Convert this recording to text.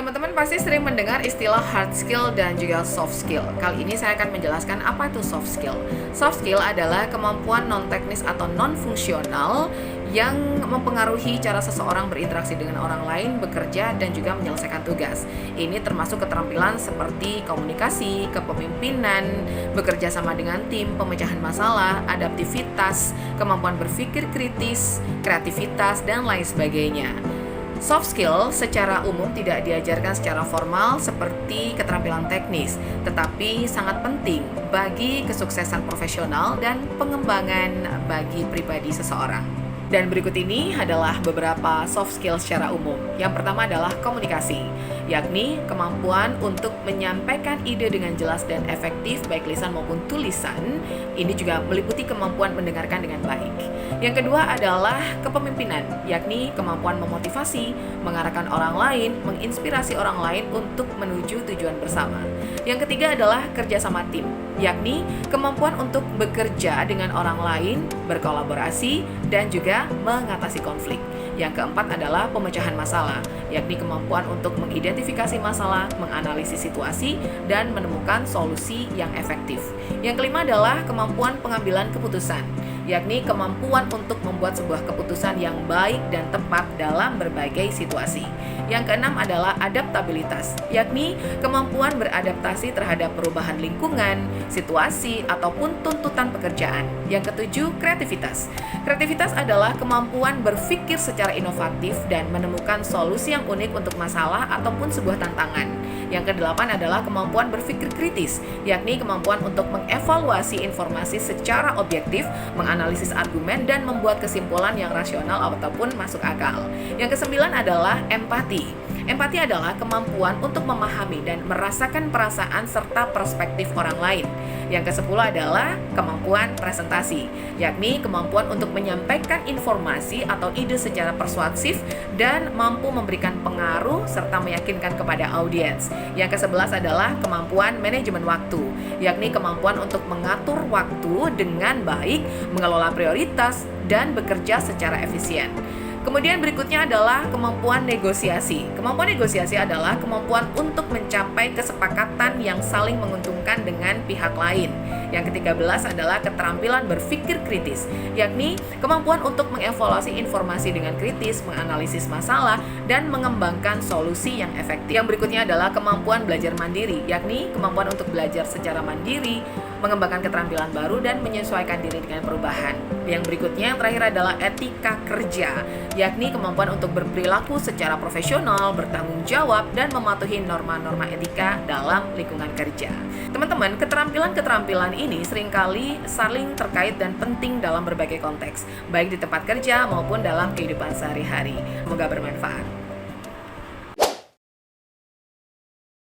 Teman-teman pasti sering mendengar istilah hard skill dan juga soft skill. Kali ini saya akan menjelaskan apa itu soft skill. Soft skill adalah kemampuan non-teknis atau non-fungsional yang mempengaruhi cara seseorang berinteraksi dengan orang lain, bekerja, dan juga menyelesaikan tugas. Ini termasuk keterampilan seperti komunikasi, kepemimpinan, bekerja sama dengan tim, pemecahan masalah, adaptivitas, kemampuan berpikir kritis, kreativitas, dan lain sebagainya. Soft skill secara umum tidak diajarkan secara formal seperti keterampilan teknis, tetapi sangat penting bagi kesuksesan profesional dan pengembangan bagi pribadi seseorang. Dan berikut ini adalah beberapa soft skill secara umum. Yang pertama adalah komunikasi, yakni kemampuan untuk menyampaikan ide dengan jelas dan efektif baik lisan maupun tulisan. Ini juga meliputi kemampuan mendengarkan dengan baik. Yang kedua adalah kepemimpinan, yakni kemampuan memotivasi, mengarahkan orang lain, menginspirasi orang lain untuk menuju tujuan bersama. Yang ketiga adalah kerjasama tim, yakni kemampuan untuk bekerja dengan orang lain, berkolaborasi, dan juga mengatasi konflik. Yang keempat adalah pemecahan masalah, yakni kemampuan untuk mengidentifikasi masalah, menganalisis situasi, dan menemukan solusi yang efektif. Yang kelima adalah kemampuan pengambilan keputusan, yakni kemampuan untuk membuat sebuah keputusan yang baik dan tepat dalam berbagai situasi. Yang keenam adalah adaptabilitas, yakni kemampuan beradaptasi terhadap perubahan lingkungan, situasi, ataupun tuntutan pekerjaan. Yang ketujuh, kreativitas. Kreativitas adalah kemampuan berpikir secara inovatif dan menemukan solusi yang unik untuk masalah ataupun sebuah tantangan. Yang kedelapan adalah kemampuan berpikir kritis, yakni kemampuan untuk mengevaluasi informasi secara objektif, menganalisis argumen, dan membuat kesimpulan yang rasional ataupun masuk akal. Yang kesembilan adalah empati. Empati adalah kemampuan untuk memahami dan merasakan perasaan serta perspektif orang lain. Yang kesepuluh adalah kemampuan presentasi, yakni kemampuan untuk menyampaikan informasi atau ide secara persuasif dan mampu memberikan pengaruh serta meyakinkan kepada audiens. Yang kesebelas adalah kemampuan manajemen waktu, yakni kemampuan untuk mengatur waktu dengan baik, mengelola prioritas, dan bekerja secara efisien. Kemudian berikutnya adalah kemampuan negosiasi. Kemampuan negosiasi adalah kemampuan untuk mencapai kesepakatan yang saling menguntungkan dengan pihak lain. Yang ke-13 adalah keterampilan berpikir kritis, yakni kemampuan untuk mengevaluasi informasi dengan kritis, menganalisis masalah, dan mengembangkan solusi yang efektif. Yang berikutnya adalah kemampuan belajar mandiri, yakni kemampuan untuk belajar secara mandiri, mengembangkan keterampilan baru, dan menyesuaikan diri dengan perubahan. Yang berikutnya, yang terakhir adalah etika kerja, yakni kemampuan untuk berperilaku secara profesional, bertanggung jawab, dan mematuhi norma-norma etika dalam lingkungan kerja. Teman-teman, keterampilan-keterampilan ini seringkali saling terkait dan penting dalam berbagai konteks, baik di tempat kerja maupun dalam kehidupan sehari-hari. Semoga bermanfaat.